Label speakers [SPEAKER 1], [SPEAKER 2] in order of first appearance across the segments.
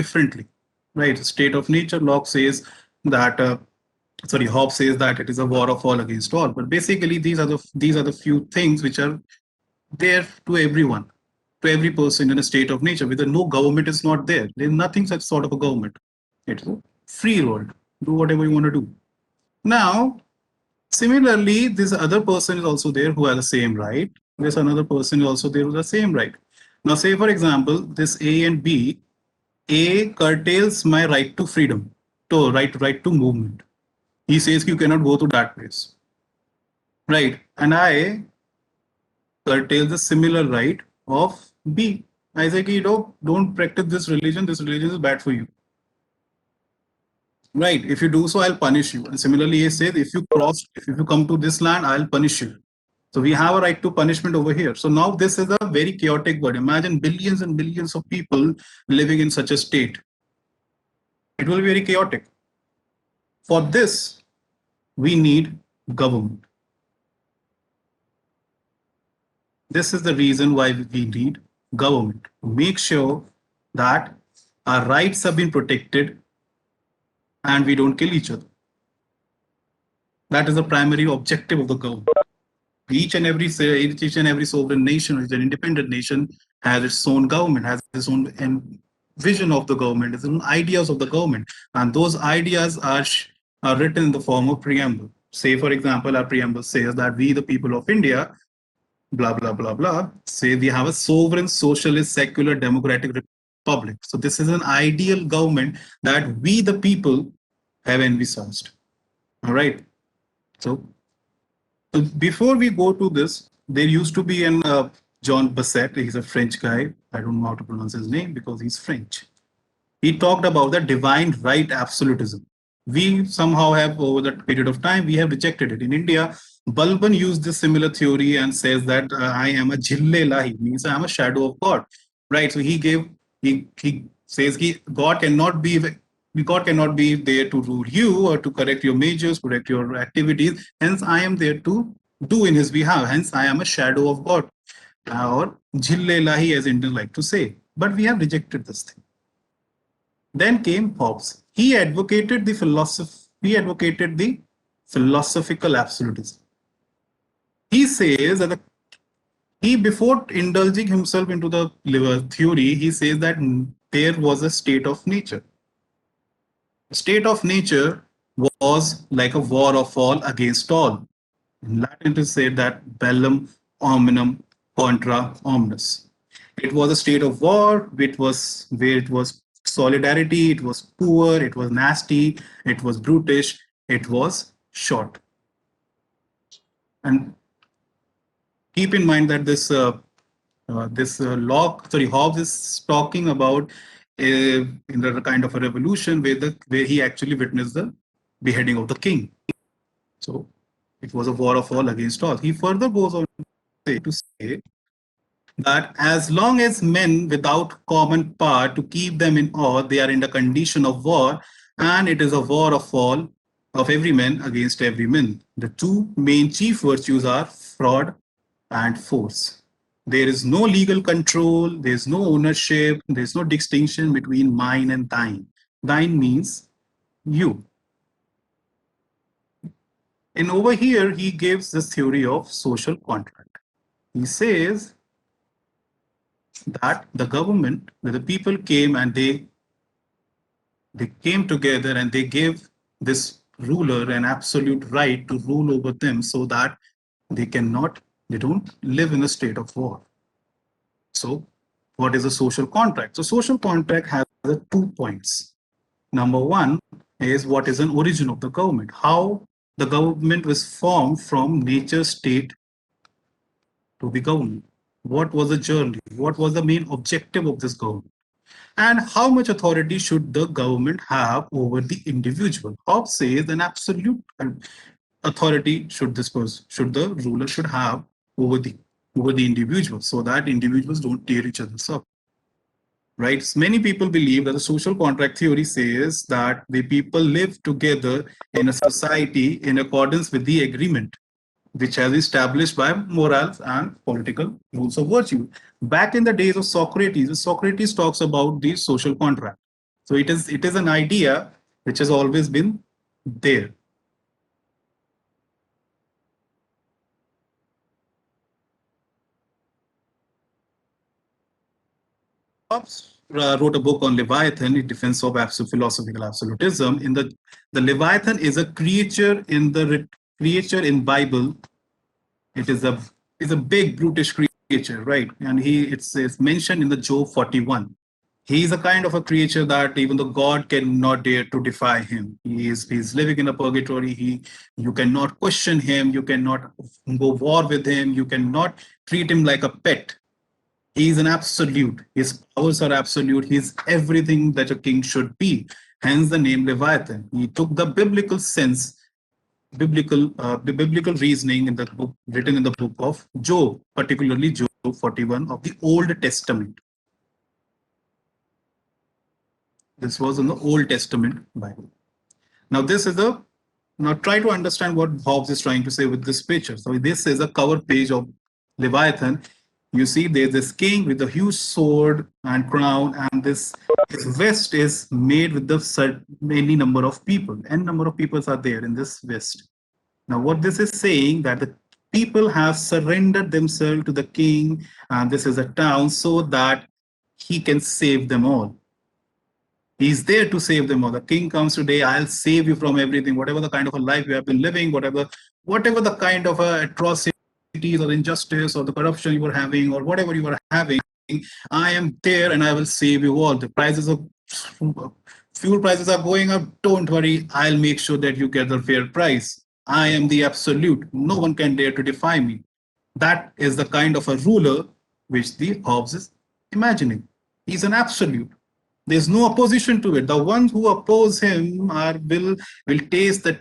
[SPEAKER 1] differently, right? State of nature, Locke says that, Hobbes says that it is a war of all against all. But basically, these are the few things which are there to everyone, to every person in a state of nature. Whether no government is not there, there's nothing such sort of a government. It's a free world. Do whatever you want to do. Now, similarly, this other person is also there who has the same right. There's another person is also there with the same right. Now, say for example, this A and B. A curtails my right to freedom, to right to movement. He says you cannot go to that place, right? And I curtail the similar right of B. I say, don't practice this religion. This religion is bad for you. Right. If you do so, I'll punish you. And similarly, he says, if you come to this land, I'll punish you. So we have a right to punishment over here. So now this is a very chaotic world. Imagine billions and billions of people living in such a state. It will be very chaotic. For this, we need government. This is the reason why we need government, to make sure that our rights have been protected and we don't kill each other. That is the primary objective of the government. Each and every sovereign nation, which is an independent nation, has its own government, has its own vision of the government, its own ideas of the government, and those ideas are written in the form of preamble. Say, for example, our preamble says that we, the people of India, blah blah blah blah, say we have a sovereign, socialist, secular, democratic republic. So this is an ideal government that we, the people, have envisaged. All right. So before we go to this, there used to be an John Basset. He's a French guy. I don't know how to pronounce his name because he's French. He talked about the divine right absolutism. We somehow have, over that period of time, we have rejected it. In India, Balban used this similar theory and says that I am a Jille Lahi, means I am a shadow of God. Right. So he says God cannot be there to rule you or to correct your measures, correct your activities. Hence, I am there to do in his behalf. Hence, I am a shadow of God, or Jille Lahi, as Indians like to say. But we have rejected this thing. Then came Hobbes. He advocated the philosophical absolutism. He says that before indulging himself into the theory, he says that there was a state of nature. The state of nature was like a war of all against all. In Latin, it is said that bellum omnium contra omnes. It was a state of war, where it was solidarity, it was poor, it was nasty, it was brutish, it was short. And keep in mind that Hobbes is talking about in the kind of a revolution where he actually witnessed the beheading of the king. So it was a war of all against all. He further goes on to say that as long as men without common power to keep them in awe, they are in the condition of war, and it is a war of all, of every man against every man. The two main chief virtues are fraud and force. There is no legal control, there is no ownership, there is no distinction between mine and thine. Thine means you. And over here, he gives this theory of social contract. He says that the government, that the people came and they came together and they gave this ruler an absolute right to rule over them so that they don't live in a state of war. So what is a social contract? So social contract has 2 points. Number one is what is an origin of the government, how the government was formed from nature state to the government. What was the journey? What was the main objective of this government? And how much authority should the government have over the individual? Hobbes says an absolute authority should the ruler should have over the individual, so that individuals don't tear each other up. Right? So many people believe that the social contract theory says that the people live together in a society in accordance with the agreement which has established by morals and political rules of virtue. Back in the days of Socrates talks about the social contract. So it is an idea which has always been there. Hobbes wrote a book on Leviathan in defense of philosophical absolutism. In the Leviathan is a creature in the creature in Bible. It is a big brutish creature, right? And it's mentioned in the Job 41. He is a kind of a creature that even the God cannot dare to defy him. He's living in a purgatory. You cannot question him. You cannot go war with him. You cannot treat him like a pet. He is an absolute. His powers are absolute. He's everything that a king should be. Hence the name Leviathan. He took the biblical sense, the biblical reasoning in the book written in the book of Job, particularly Job 41 of the Old Testament. This was in the Old Testament Bible. Now this is a now try to understand what Hobbes is trying to say with this picture. So this is a cover page of Leviathan. You see there's this king with a huge sword and crown, and this his vest is made with the many number of people. N number of people are there in this vest. Now what this is saying that the people have surrendered themselves to the king, and this is a town so that he can save them all. He's there to save them all. The king comes today, I'll save you from everything, whatever the kind of a life you have been living, whatever the kind of atrocities or injustice or the corruption you were having or whatever you were having, I am there and I will save you all. The prices of fuel prices are going up. Don't worry, I'll make sure that you get the fair price. I am the absolute. No one can dare to defy me. That is the kind of a ruler which the Hobbes is imagining. He's an absolute. There's no opposition to it. The ones who oppose him will taste the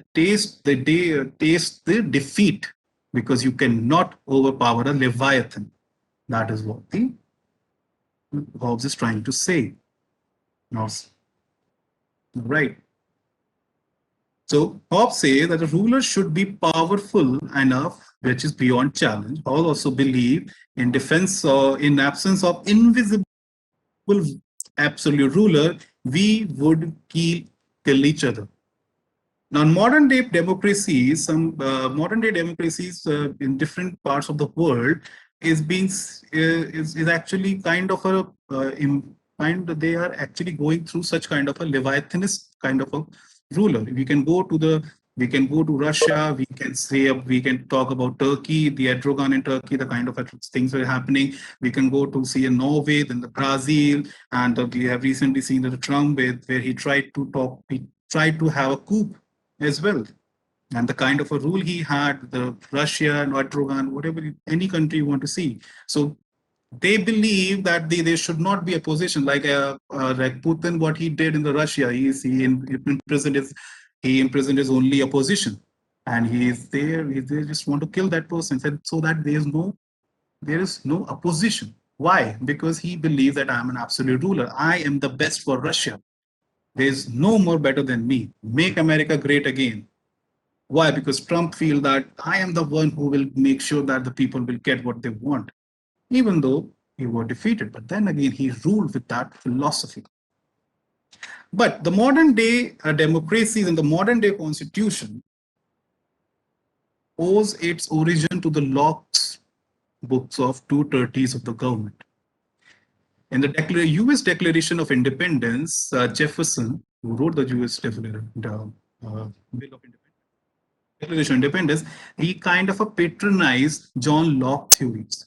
[SPEAKER 1] defeat, because you cannot overpower a Leviathan. That is what the Hobbes is trying to say. Now, right. So Hobbes says that a ruler should be powerful enough, which is beyond challenge. Hobbes also believe in defense or in absence of invisible absolute ruler, we would kill each other. Now, modern day democracies, some modern day democracies in different parts of the world is actually kind of a they are actually going through such kind of a Leviathanist kind of a ruler. We can go to Russia. We can talk about Turkey, the Erdogan in Turkey, the kind of things that are happening. We can go to see in Norway, then the Brazil, and we have recently seen the Trump where he tried to have a coup as well. And the kind of a rule he had, the Russia, Erdogan, whatever, any country you want to see. So they believe that there should not be a position like Putin, what he did in the Russia. He imprisoned his only opposition, and they just want to kill that person, so that there is no opposition. Why? Because he believes that I'm an absolute ruler. I am the best for Russia. There's no more better than me. Make America great again. Why? Because Trump feels that I am the one who will make sure that the people will get what they want, even though he was defeated. But then again, he ruled with that philosophy. But the modern day democracies and the modern day constitution owes its origin to the Locke's books of 230s of the government. In the US Declaration of Independence, Jefferson, who wrote the US Bill of Declaration of Independence, he kind of patronized John Locke theories.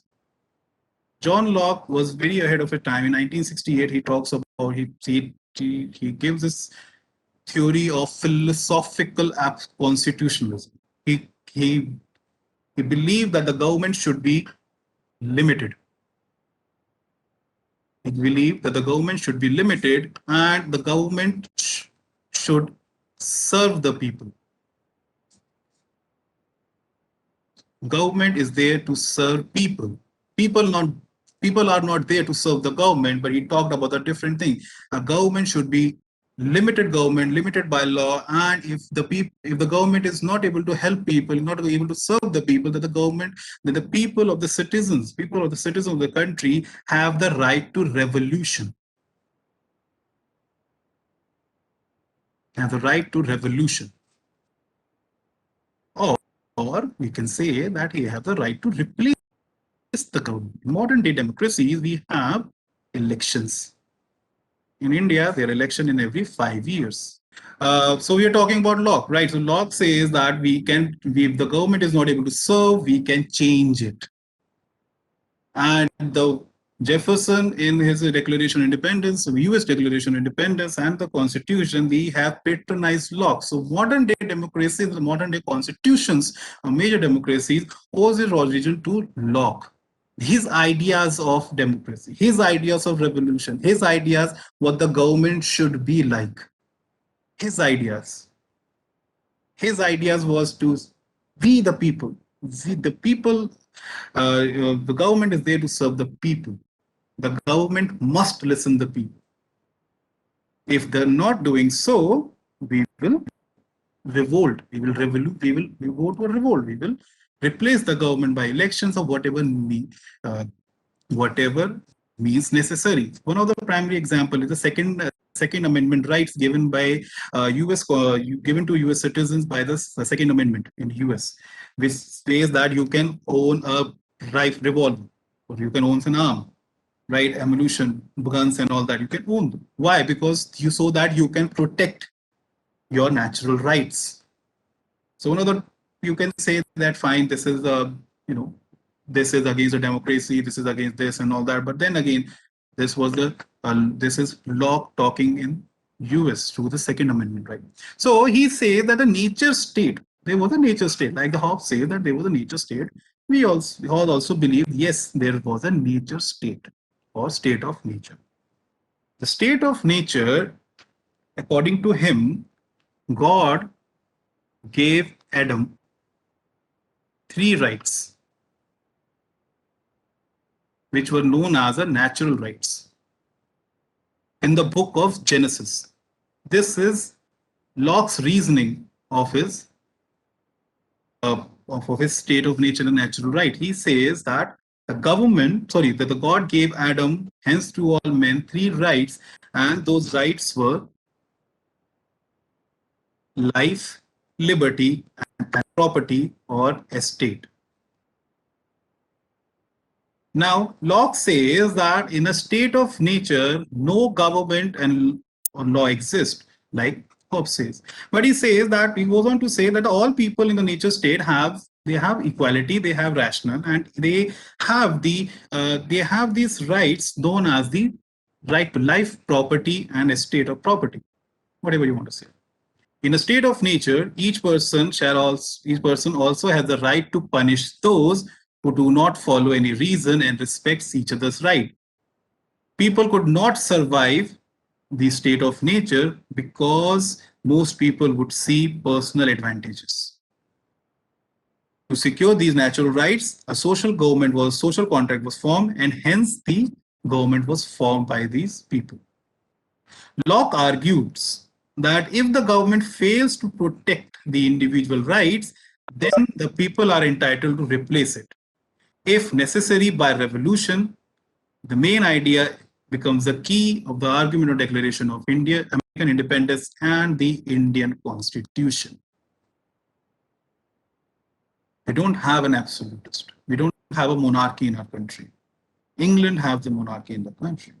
[SPEAKER 1] John Locke was very ahead of his time. In 1968, he talks about he gives this theory of philosophical constitutionalism. He believed that the government should be limited. He believed that the government should be limited and the government should serve the people. Government is there to serve people. People are not there to serve the government, but he talked about a different thing. A government should be limited by law, and if the government is not able to help people, not able to serve the people, that the people of the citizens of the country have the right to revolution. have the right to revolution. Or we can say that he has the right to replace the government. In modern day democracies, we have elections. In India, there are elections in every 5 years. So we are talking about Locke, right? So Locke says that if the government is not able to serve, we can change it. And the Jefferson, in his Declaration of Independence, U.S. Declaration of Independence, and the Constitution, we have patronized Locke. So modern day democracies, the modern day constitutions of major democracies, owes its origin to Locke. His ideas of democracy, his ideas of revolution, his ideas what the government should be like. His ideas. His ideas was to we the people. We, the people, the government is there to serve the people. The government must listen to the people. If they're not doing so, we will revolt. We will revolt. We go to a revolt. We will replace the government by elections or whatever means necessary. One of the primary example is the Second Amendment rights given by given to U.S. citizens by the Second Amendment in U.S., which says that you can own a revolver or you can own an arm, right? Ammunition, guns, and all that you can own them. Why? Because you so that you can protect your natural rights. So one of the you can say that fine, this is you know this is against the democracy, this is against this and all that. But then again, this is Locke talking in US through the Second Amendment, right? So he says that the nature state, there was a nature state, like the Hobbes say that there was a nature state. We all also believe, yes, there was a nature state or state of nature. The state of nature, according to him, God gave Adam three rights, which were known as the natural rights in the book of Genesis. This is Locke's reasoning of his state of nature and natural right. He says that that the God gave Adam, hence to all men, three rights, and those rights were life, liberty, and property or estate. Now, Locke says that in a state of nature, no government and or law exist, like Hobbes says. But he says that he goes on to say that all people in the nature state have equality, they have rational, and they have these rights known as the right to life, property, and estate of property, whatever you want to say. In a state of nature, each person also has the right to punish those who do not follow any reason and respects each other's right. People could not survive the state of nature because most people would see personal advantages. To secure these natural rights, a social contract was formed, and hence the government was formed by these people. Locke argues that if the government fails to protect the individual rights, then the people are entitled to replace it. If necessary by revolution, the main idea becomes the key of the argument of Declaration of American Independence and the Indian Constitution. We don't have an absolutist. We don't have a monarchy in our country. England have the monarchy in the country.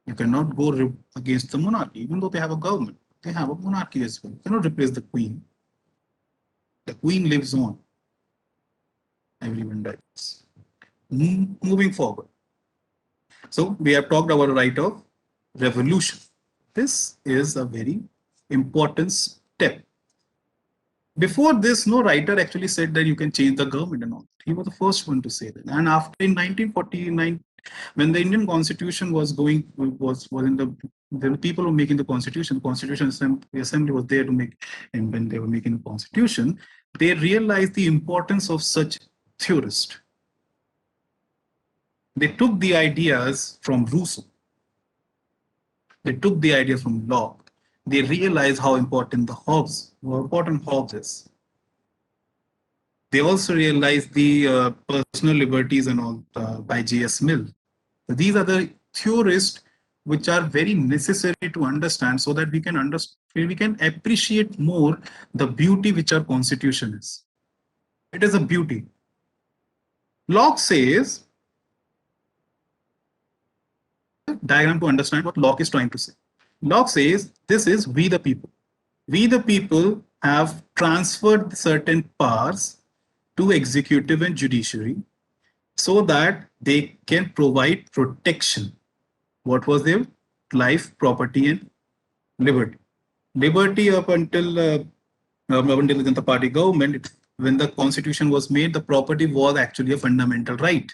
[SPEAKER 1] You cannot go against the monarchy, even though they have a government. They have a monarchy as well. You cannot replace the queen. The queen lives on. Everyone dies. Moving forward. So we have talked about the right of revolution. This is a very important step. Before this, no writer actually said that you can change the government and all. He was the first one to say that. And after in 1949, when the Indian Constitution was in the people were making the Constitution. The Assembly was there to make, and when they were making the Constitution, they realized the importance of such theorists. They took the ideas from Rousseau. They took the ideas from Locke. They realized how important Hobbes is. They also realized the personal liberties and all by J.S. Mill. So these are the theorists which are very necessary to understand so that we can understand, we can appreciate more the beauty which our constitution is. It is a beauty. Locke says, diagram to understand what Locke is trying to say. Locke says this is we the people. We the people have transferred certain powers to executive and judiciary so that they can provide protection. What was their life, property, and liberty? Liberty up until the Janata Party government, when the constitution was made, the property was actually a fundamental right.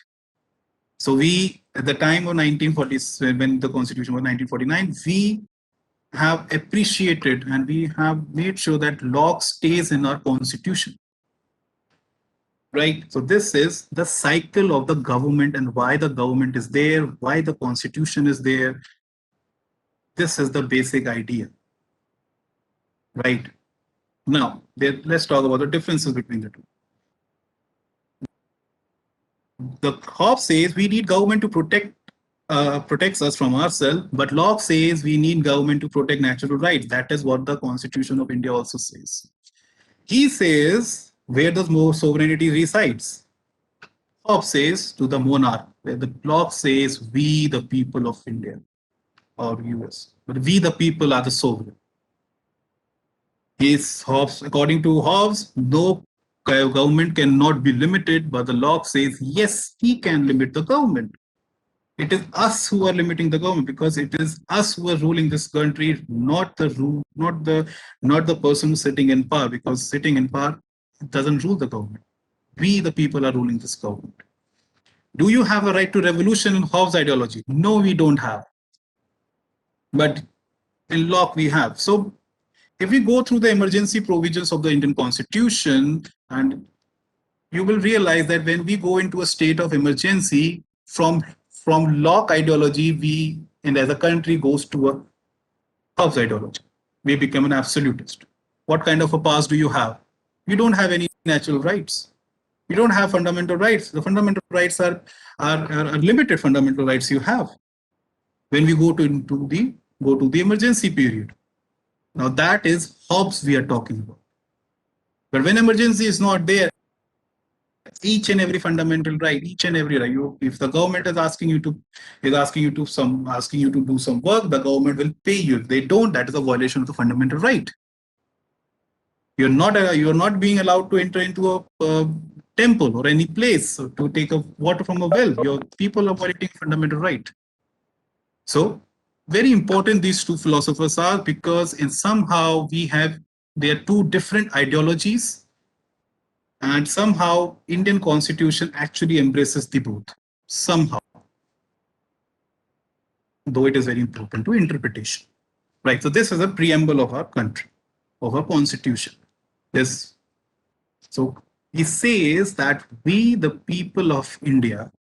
[SPEAKER 1] So we, at the time of 1940s, when the constitution was 1949, we have appreciated and we have made sure that Locke stays in our constitution. Right. So this is the cycle of the government and why the government is there, why the constitution is there. This is the basic idea. Right. Now, let's talk about the differences between the two. The Hobbes says we need government to protects us from ourselves, but Locke says we need government to protect natural rights. That is what the Constitution of India also says. He says where does more sovereignty resides? Hobbes says to the monarch, where the Locke says we the people of India or US, but we the people are the sovereign. Hobbes, according to Hobbes, no government cannot be limited, but the Locke says yes, he can limit the government. It is us who are limiting the government because it is us who are ruling this country, not the person sitting in power, because sitting in power doesn't rule the government. We the people are ruling this government. Do you have a right to revolution in Hobbes' ideology? No, we don't have. But in Locke we have. So if we go through the emergency provisions of the Indian Constitution, and you will realize that when we go into a state of emergency, from Locke ideology, we, and as a country, goes to a Hobbes ideology. We become an absolutist. What kind of a past do you have? You don't have any natural rights. You don't have fundamental rights. The fundamental rights are limited fundamental rights you have. When we go to the emergency period. Now that is Hobbes we are talking about. But when emergency is not there, each and every fundamental right, each and every right. If the government is asking you to do some work, the government will pay you. If they don't, that is a violation of the fundamental right. You're not being allowed to enter into a temple or any place to take a water from a well. Your people are violating fundamental right. So very important these two philosophers are, because in somehow there are two different ideologies. And somehow Indian Constitution actually embraces the both, somehow, though it is very important to interpretation. Right. So this is a preamble of our country, of our constitution. So he says that we, the people of India,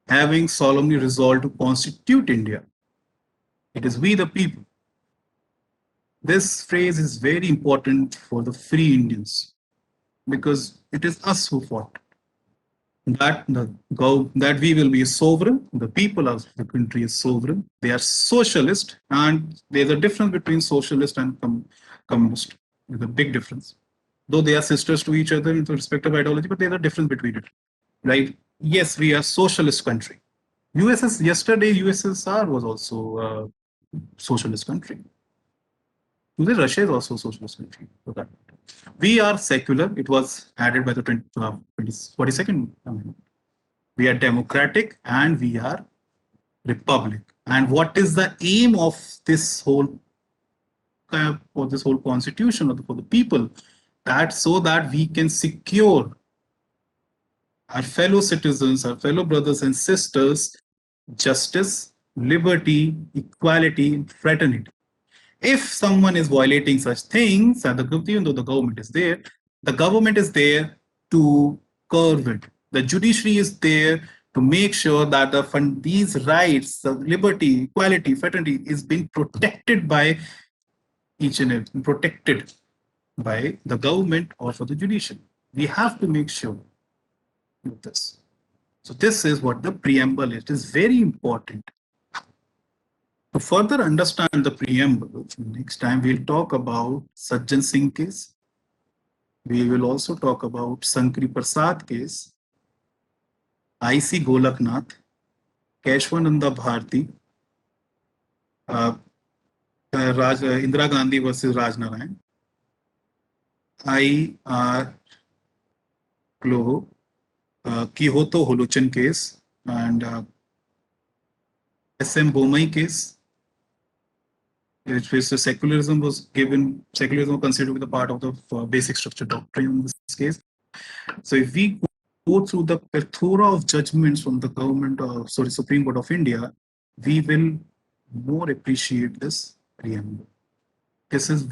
[SPEAKER 1] having solemnly resolved to constitute India. It is we, the people. This phrase is very important for the free Indians, because it is us who fought. That we will be sovereign. The people of the country is sovereign. They are socialist, and there's a difference between socialist and communist. There's a big difference. Though they are sisters to each other in respect of ideology, but there's a difference between it. Right? Yes, we are socialist country. USSR was also a socialist country. Today, Russia is also a socialist country. We are secular. It was added by the 42nd Amendment. We are democratic and we are republic. And what is the aim of this whole constitution for the people? That so that we can secure our fellow citizens, our fellow brothers and sisters, justice, liberty, equality, fraternity. If someone is violating such things, and even though the government is there to curb it. The judiciary is there to make sure that these rights, the liberty, equality, fraternity, is being protected by protected by the government or for the judiciary. We have to make sure of this. So this is what the preamble is. It is very important. To further understand the preamble, next time we'll talk about Sajjan Singh case. We will also talk about Sankri Prasad case, I.C. Golaknath, Keshwananda Bharti, Indira Gandhi versus Raj Narayan, I.R. Gloho, Kyoto Holuchan case, and S.M. Bomai case, which was the secularism was considered to be the part of the basic structure doctrine in this case. So if we go through the plethora of judgments from the Supreme Court of India, we will more appreciate this preamble. This is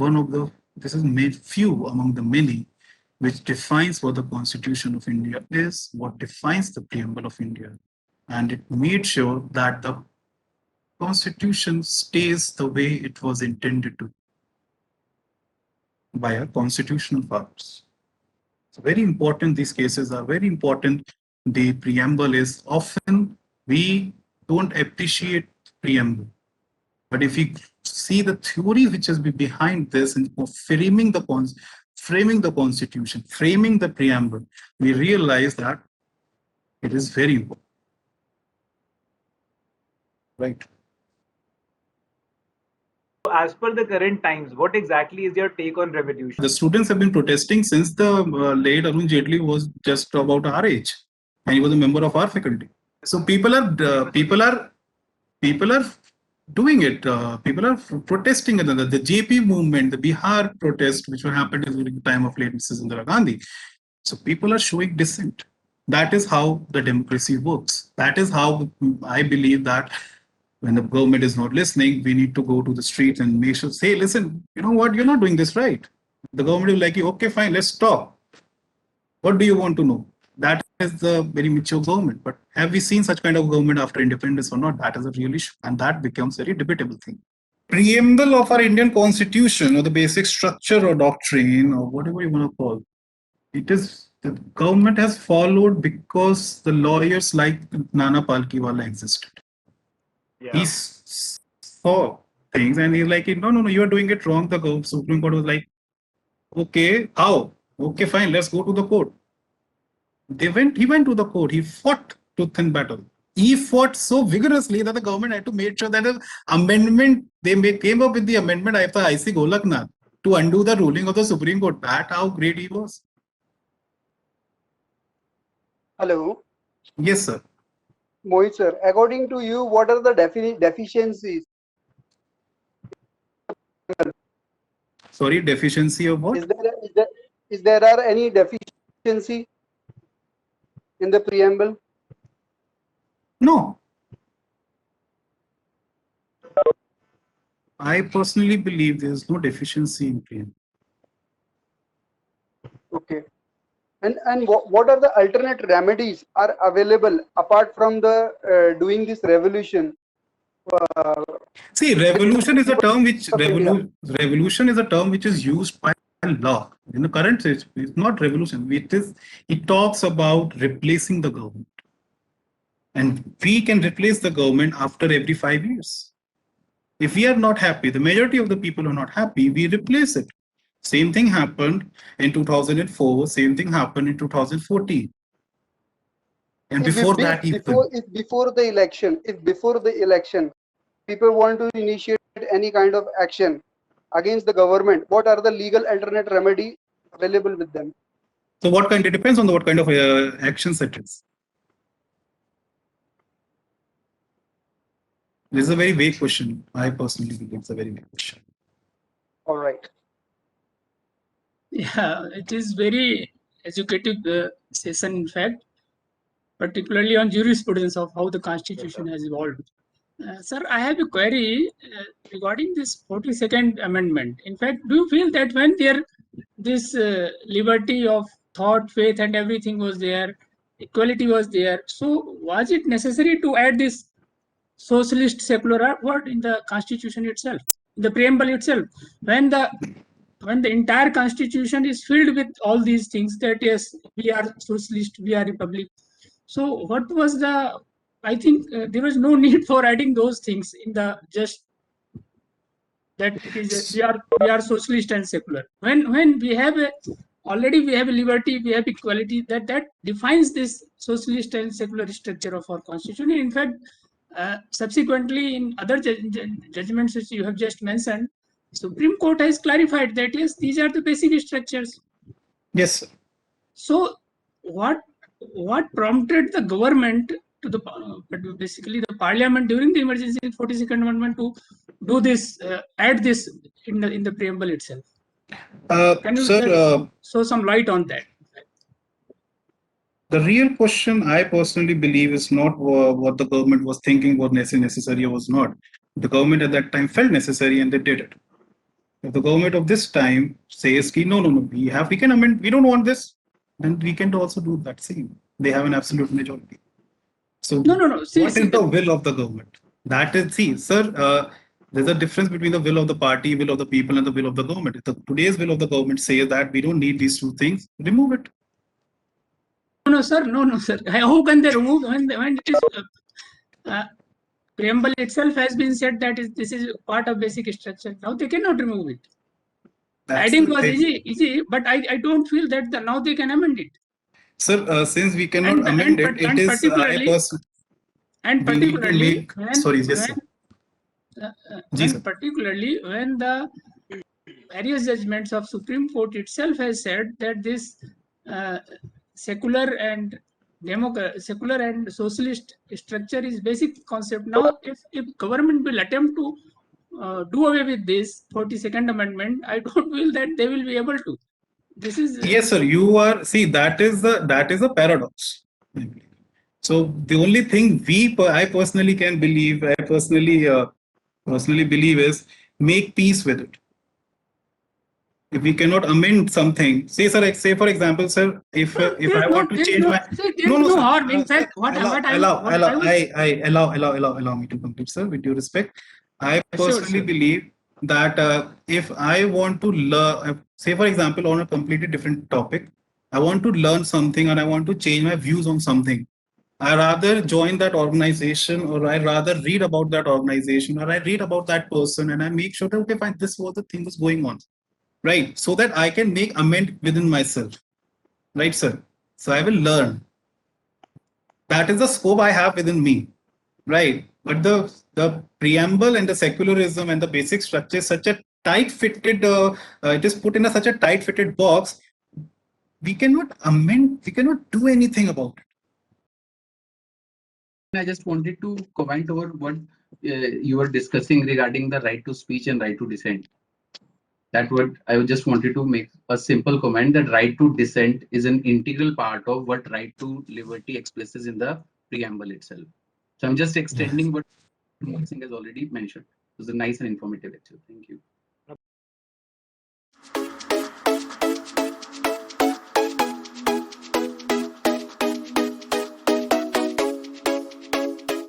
[SPEAKER 1] few among the many which defines what the Constitution of India is, what defines the preamble of India. And it made sure that the Constitution stays the way it was intended to by our constitutional powers. So very important, these cases are very important. The preamble is often, we don't appreciate preamble. But if we see the theory which is behind this and framing the Constitution, framing the preamble, we realize that it is very important. Right.
[SPEAKER 2] As per the current times, what exactly is your take on revolution?
[SPEAKER 1] The students have been protesting since the late Arun Jaitley was just about our age, and he was a member of our faculty. So people are doing it. People are protesting another. The JP movement, the Bihar protest, which happened during the time of late Mrs. Indira Gandhi. So people are showing dissent. That is how the democracy works. That is how I believe that when the government is not listening, we need to go to the streets and make sure, say, listen, you know what, you're not doing this right. The government will like you, okay, fine, let's talk. What do you want to know? That is the very mature government. But have we seen such kind of government after independence or not? That is a real issue. And that becomes a very debatable thing. Preamble of our Indian Constitution, or the basic structure or doctrine, or whatever you want to call it, is the government has followed because the lawyers like Nana Palkiwala existed. Yeah. He saw things and he's like, no, you are doing it wrong. The Supreme Court was like, okay, how? Okay, fine, let's go to the court. He went to the court. He fought tooth and battle. He fought so vigorously that the government had to make sure that an amendment, came up with the amendment after I.C. Golaknath to undo the ruling of the Supreme Court. That how great he was.
[SPEAKER 3] Hello.
[SPEAKER 1] Yes, sir.
[SPEAKER 3] Mohit sir, according to you, what are the deficiencies?
[SPEAKER 1] Sorry, deficiency of what?
[SPEAKER 3] Is there any deficiency in the preamble?
[SPEAKER 1] No. I personally believe there is no deficiency in preamble.
[SPEAKER 3] Okay. And what are the alternate remedies are available apart from the doing this revolution?
[SPEAKER 1] See, revolution is a term which revolution is a term which is used by law. In the current stage, it's not revolution. It talks about replacing the government, and we can replace the government after every 5 years. If we are not happy, the majority of the people are not happy, we replace it. Same thing happened in 2004. Same thing happened in 2014. And before
[SPEAKER 3] the election, people want to initiate any kind of action against the government, what are the legal alternate remedy available with them?
[SPEAKER 1] So what kind? It depends on what kind of actions it is. This is a very vague question. I personally think it's a very vague question.
[SPEAKER 3] All right.
[SPEAKER 4] Yeah, it is very educative session, in fact, particularly on jurisprudence of how the Constitution has evolved. Sir, I have a query regarding this 42nd Amendment. In fact, do you feel that when this liberty of thought, faith, and everything was there, equality was there, so was it necessary to add this socialist secular word in the Constitution itself, in the preamble itself, when the entire Constitution is filled with all these things, that yes, we are socialist, we are republic? So what was the, I think there was no need for adding those things in the just that it is we are socialist and secular. When we have already we have liberty, we have equality, that defines this socialist and secular structure of our constitution. In fact, subsequently in other judgments which you have just mentioned, Supreme Court has clarified that yes, these are the basic structures.
[SPEAKER 1] Yes, sir.
[SPEAKER 4] So what prompted the government to basically the parliament during the emergency 42nd amendment to do this, add this in the preamble itself? Can you
[SPEAKER 1] Sir,
[SPEAKER 4] throw some light on that?
[SPEAKER 1] the real question I personally believe is not what the government was thinking was necessary or was not. The government at that time felt necessary and they did it. If the government of this time says, ki, no, we can amend, we don't want this, then we can also do that same. They have an absolute majority. So
[SPEAKER 4] No. See,
[SPEAKER 1] what is the will of the government? That is, see, sir, there's a difference between the will of the party, will of the people, and the will of the government. If today's will of the government says that we don't need these two things, remove it.
[SPEAKER 4] No, sir. How can they remove when it is preamble itself has been said that this is part of basic structure? Now they cannot remove it.
[SPEAKER 1] That's
[SPEAKER 4] Adding
[SPEAKER 1] the
[SPEAKER 4] was
[SPEAKER 1] thing.
[SPEAKER 4] easy, but I don't feel that now they can amend it.
[SPEAKER 1] Sir, since we cannot amend it, it is I personally
[SPEAKER 4] and
[SPEAKER 1] we need to
[SPEAKER 4] particularly
[SPEAKER 1] make. Sorry, yes, sir.
[SPEAKER 4] Particularly when the various judgments of Supreme Court itself has said that this secular and socialist structure is basic concept. Now, if government will attempt to do away with this 42nd amendment, I don't feel that they will be able to. This is
[SPEAKER 1] Yes, sir. You are, see, that is a paradox. So the only thing I personally can believe, I personally believe is make peace with it. If we cannot amend something, say for example, sir, if I want to change my
[SPEAKER 4] no harm. In fact,
[SPEAKER 1] allow me to complete, sir, with due respect. I personally believe that if I want to learn, say for example, on a completely different topic, I want to learn something and I want to change my views on something. I rather join that organization, or I rather read about that organization, or I read about that person, and I make sure that okay, fine, this was the thing was going on, right? So that I can make amend within myself, right, sir? So I will learn. That is the scope I have within me, right? But the preamble and the secularism and the basic structure is such a tight-fitted. It is put in such a tight-fitted box. We cannot amend. We cannot do anything about it.
[SPEAKER 5] I just wanted to comment over what you were discussing regarding the right to speech and right to dissent. That what I just wanted to make a simple comment that right to dissent is an integral part of what right to liberty expresses in the preamble itself. So I'm just extending what Mohit Singh has already mentioned. It was a nice and informative lecture. Thank you.